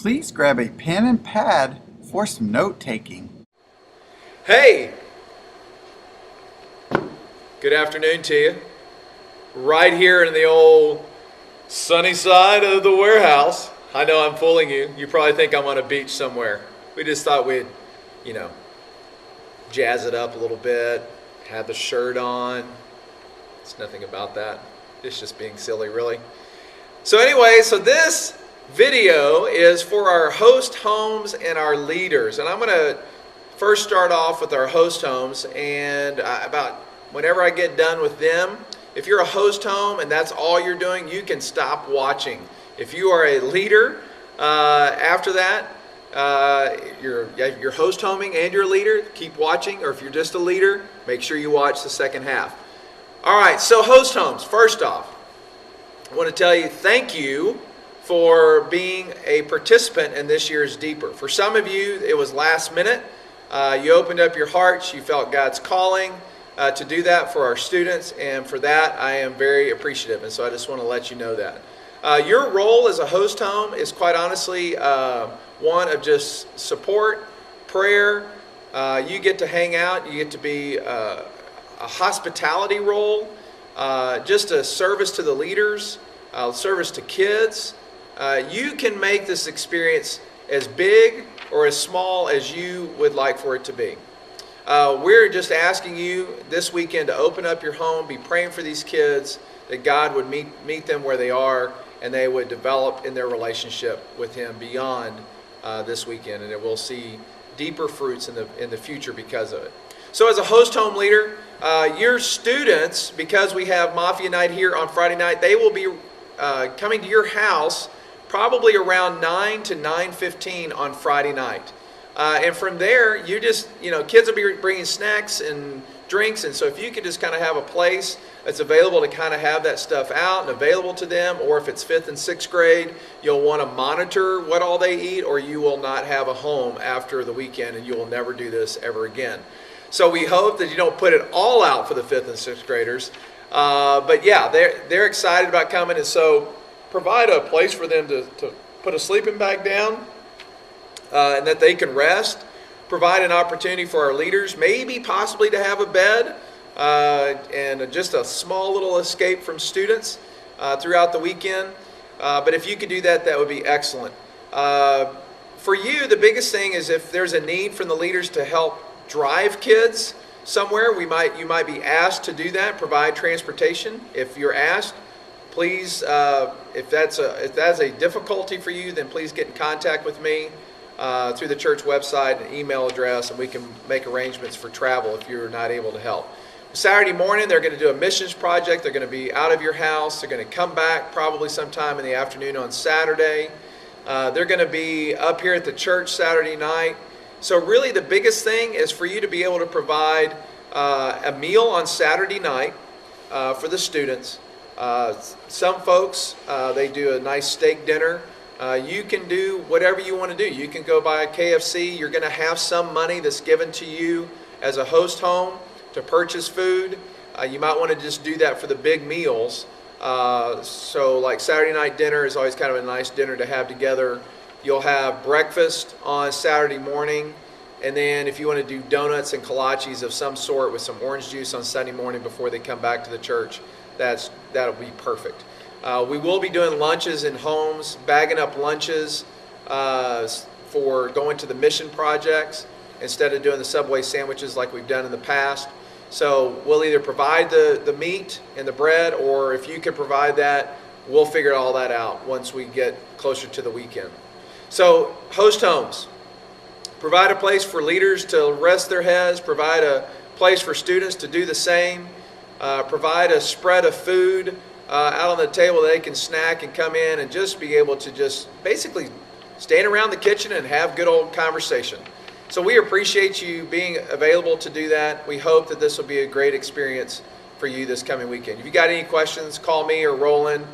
Please grab a pen and pad for some note-taking. Hey! Good afternoon to you. Right here in the old sunny side of the warehouse. I know I'm fooling you. You probably think I'm on a beach somewhere. We just thought we'd, jazz it up a little bit, have the shirt on. It's nothing about that. It's just being silly, really. So anyway, this video is for our host homes and our leaders. And I'm going to first start off with our host homes, and about whenever I get done with them, if you're a host home and that's all you're doing, you can stop watching. If you are a leader, after that, you're host homing and you're a leader, keep watching. Or if you're just a leader, make sure you watch the second half. All right, so host homes. First off, I want to tell you thank you for being a participant in this year's Deeper. For some of you, it was last minute. You opened up your hearts. You felt God's calling to do that for our students, and for that, I am very appreciative. And so I just want to let you know that. Your role as a host home is quite honestly one of just support, prayer. You get to hang out. You get to be a hospitality role, just a service to the leaders, service to kids. You can make this experience as big or as small as you would like for it to be. We're just asking you this weekend to open up your home, be praying for these kids, that God would meet them where they are, and they would develop in their relationship with Him beyond this weekend, and it will see deeper fruits in the future because of it. So as a host home leader, your students, because we have Mafia Night here on Friday night, they will be coming to your house probably around 9 to 9:15 on Friday night. And from there, you just, kids will be bringing snacks and drinks. And so if you could just kind of have a place that's available to kind of have that stuff out and available to them, or if it's 5th and 6th grade, you'll want to monitor what all they eat, or you will not have a home after the weekend and you will never do this ever again. So we hope that you don't put it all out for the 5th and 6th graders. But yeah, they're excited about coming. And so provide a place for them to put a sleeping bag down, and that they can rest. Provide an opportunity for our leaders, maybe possibly to have a bed, and just a small little escape from students throughout the weekend. But if you could do that, that would be excellent. For you, the biggest thing is if there's a need from the leaders to help drive kids somewhere, you might be asked to do that, provide transportation. If you're asked, please, if that's a difficulty for you, then please get in contact with me through the church website and email address, and we can make arrangements for travel if you're not able to help. Saturday morning, they're going to do a missions project. They're going to be out of your house. They're going to come back probably sometime in the afternoon on Saturday. They're going to be up here at the church Saturday night. So really the biggest thing is for you to be able to provide a meal on Saturday night for the students. Some folks, they do a nice steak dinner. You can do whatever you want to do. You can go buy a KFC. You're going to have some money that's given to you as a host home to purchase food. You might want to just do that for the big meals. So like Saturday night dinner is always kind of a nice dinner to have together. You'll have breakfast on Saturday morning. And then if you want to do donuts and kolaches of some sort with some orange juice on Sunday morning before they come back to the church, that'll be perfect. We will be doing lunches in homes, bagging up lunches for going to the mission projects instead of doing the Subway sandwiches like we've done in the past. So we'll either provide the meat and the bread, or if you can provide that, we'll figure all that out once we get closer to the weekend. So host homes, provide a place for leaders to rest their heads, provide a place for students to do the same, provide a spread of food out on the table that they can snack and come in and just be able to just basically stand around the kitchen and have good old conversation. So we appreciate you being available to do that. We hope that this will be a great experience for you this coming weekend. If you got any questions, call me or Roland,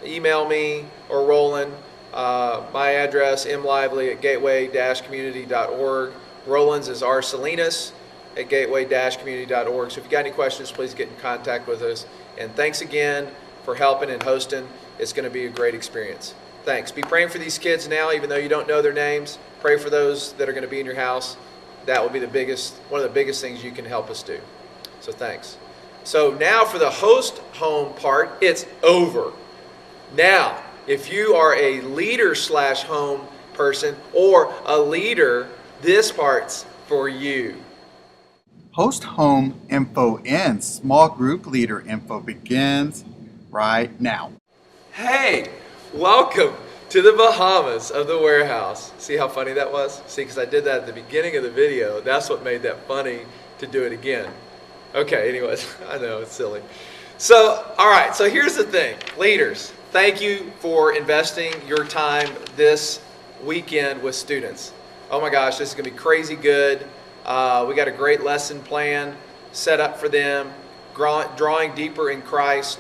email me or Roland. My address, mlively@gateway-community.org. Roland's is rsalinas@gateway-community.org. So if you got any questions, please get in contact with us. And thanks again for helping and hosting. It's going to be a great experience. thanks. Be praying for these kids now, even though you don't know their names. Pray for those that are going to be in your house. That will be one of the biggest things you can help us do. So thanks. So now for the host home part, it's over. Now, if you are a leader/home person or a leader, this part's for you. Host home info ends. Small group leader info begins right now. Hey, welcome to the Bahamas of the warehouse. See how funny that was? See, because I did that at the beginning of the video. That's what made that funny to do it again. Okay, anyways, I know it's silly. So, all right, so here's the thing. Leaders, thank you for investing your time this weekend with students. Oh my gosh, this is going to be crazy good. We got a great lesson plan set up for them, drawing deeper in Christ,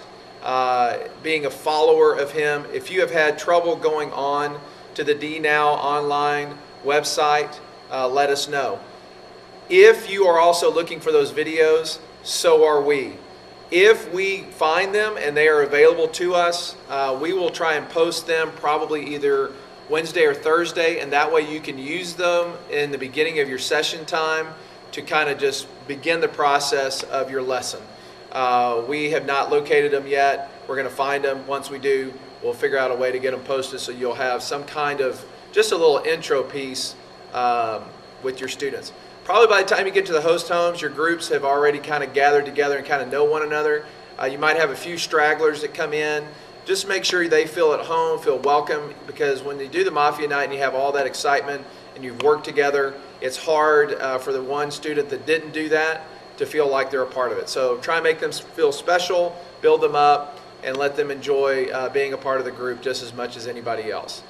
being a follower of Him. If you have had trouble going on to the D Now online website, let us know. If you are also looking for those videos, so are we. If we find them and they are available to us, we will try and post them probably either Wednesday or Thursday, and that way you can use them in the beginning of your session time to kind of just begin the process of your lesson. We have not located them yet. We're going to find them. Once we do, we'll figure out a way to get them posted so you'll have some kind of, just a little intro piece with your students. Probably by the time you get to the host homes, your groups have already kind of gathered together and kind of know one another. You might have a few stragglers that come in. Just make sure they feel at home, feel welcome, because when you do the Mafia Night and you have all that excitement and you've worked together, it's hard for the one student that didn't do that to feel like they're a part of it. So try and make them feel special, build them up, and let them enjoy being a part of the group just as much as anybody else.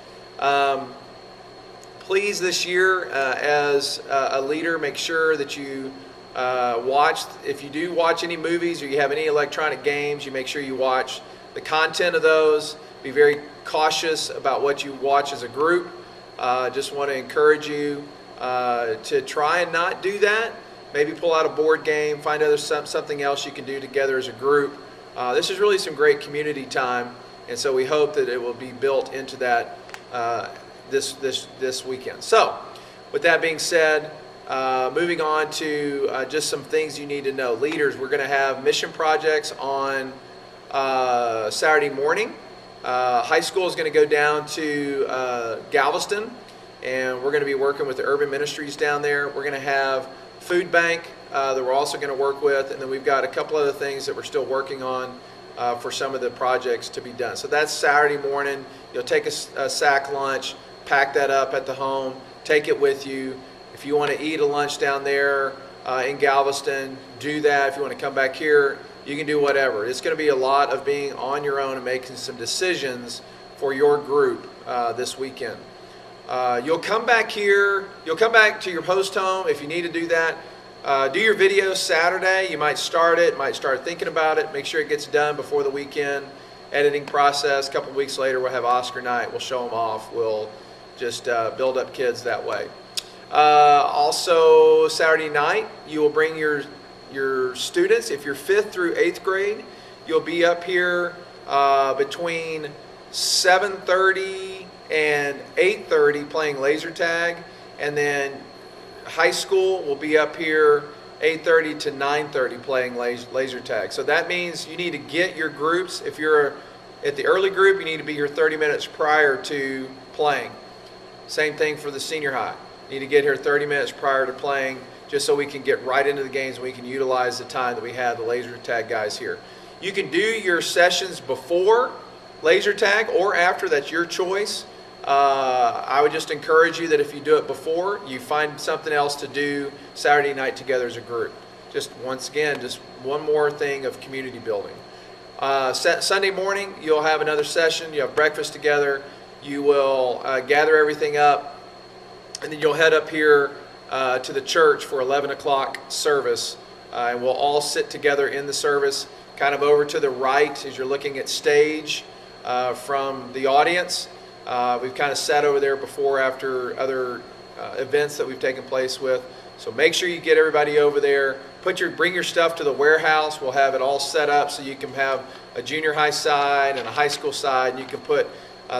Please, this year, as a leader, make sure that you watch, if you do watch any movies or you have any electronic games, you make sure you watch the content of those. Be very cautious about what you watch as a group. Just want to encourage you to try and not do that. Maybe pull out a board game, find something else you can do together as a group. This is really some great community time, and so we hope that it will be built into that this weekend. So, with that being said, moving on to just some things you need to know. Leaders, we're going to have mission projects on Saturday morning. High school is going to go down to Galveston, and we're going to be working with the urban ministries down there. We're going to have food bank that we're also going to work with, and then we've got a couple other things that we're still working on for some of the projects to be done. So that's Saturday morning. You'll take a sack lunch, pack that up at the home, take it with you. If you want to eat a lunch down there in Galveston, do that. If you want to come back here, you can do whatever. It's going to be a lot of being on your own and making some decisions for your group this weekend. You'll come back here. You'll come back to your host home if you need to do that. Do your videos Saturday. You might start it, might start thinking about it. Make sure it gets done before the weekend. Editing process. A couple of weeks later, we'll have Oscar night. We'll show them off. We'll just build up kids that way. Also, Saturday night, you will bring your students. If you're 5th through 8th grade, you'll be up here between 7:30 and 8:30 playing laser tag, and then high school will be up here 8:30 to 9:30 playing laser tag. So that means you need to get your groups. If you're at the early group, you need to be here 30 minutes prior to playing. Same thing for the senior high. You need to get here 30 minutes prior to playing, just so we can get right into the games and we can utilize the time that we have the laser tag guys here. You can do your sessions before laser tag or after, that's your choice. I would just encourage you that if you do it before, you find something else to do Saturday night together as a group. Just once again, just one more thing of community building. Sunday morning, you'll have another session. You have breakfast together. You will gather everything up, and then you'll head up here to the church for 11 o'clock service, and we'll all sit together in the service, kind of over to the right as you're looking at stage from the audience. We've kind of sat over there before after other events that we've taken place with. So make sure you get everybody over there. Bring your stuff to the warehouse. We'll have it all set up so you can have a junior high side and a high school side, and you can put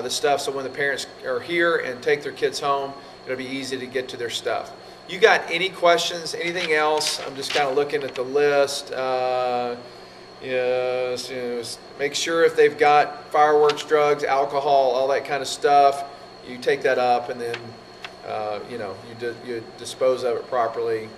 the stuff, so when the parents are here and take their kids home, it'll be easy to get to their stuff. You got any questions, anything else? I'm just kind of looking at the list. Yes, make sure if they've got fireworks, drugs, alcohol, all that kind of stuff, you take that up, and then you dispose of it properly.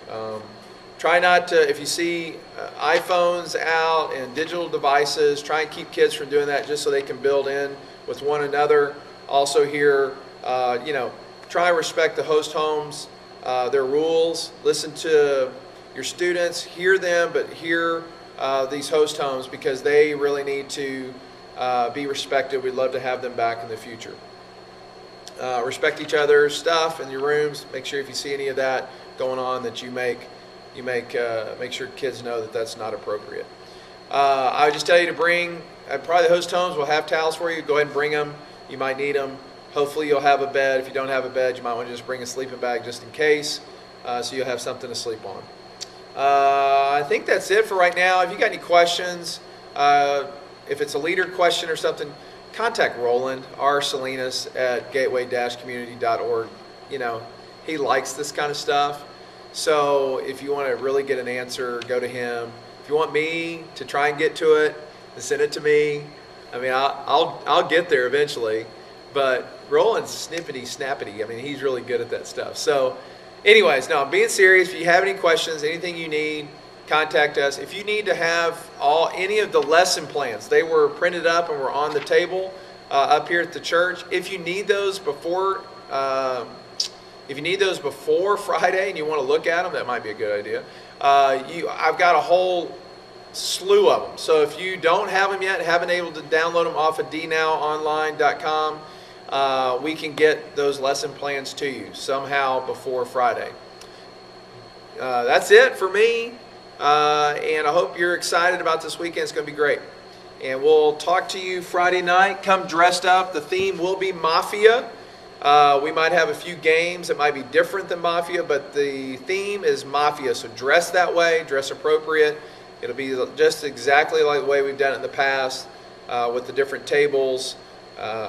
Try not to, if you see iPhones out and digital devices, try and keep kids from doing that, just so they can build in with one another. Also here, try and respect the host homes, their rules. Listen to your students, hear them, but hear these host homes, because they really need to be respected. We'd love to have them back in the future. Respect each other's stuff in your rooms. Make sure if you see any of that going on, that you make sure kids know that that's not appropriate. I would just tell you to bring, probably the host homes will have towels for you. Go ahead and bring them. You might need them. Hopefully you'll have a bed. If you don't have a bed, you might want to just bring a sleeping bag just in case, so you'll have something to sleep on. I think that's it for right now. If you got any questions, if it's a leader question or something, contact Roland R. Salinas at gateway-community.org. He likes this kind of stuff. So if you want to really get an answer, go to him. If you want me to try and get to it, then send it to me. I mean, I'll get there eventually. But Roland's snappity. I mean, he's really good at that stuff. So anyways, no, I'm being serious. If you have any questions, anything you need, contact us. If you need to have any of the lesson plans, they were printed up and were on the table up here at the church. If you need those before Friday and you want to look at them, that might be a good idea. I've got a whole slew of them. So if you don't have them yet, haven't able to download them off of dnowonline.com, we can get those lesson plans to you somehow before Friday. That's it for me, and I hope you're excited about this weekend. It's going to be great. And we'll talk to you Friday night. Come dressed up. The theme will be Mafia. We might have a few games that might be different than Mafia, but the theme is Mafia. So dress that way, dress appropriate. It'll be just exactly like the way we've done it in the past, with the different tables,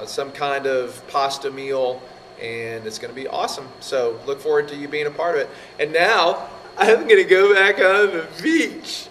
some kind of pasta meal, and it's going to be awesome. So look forward to you being a part of it. And now I'm going to go back on the beach.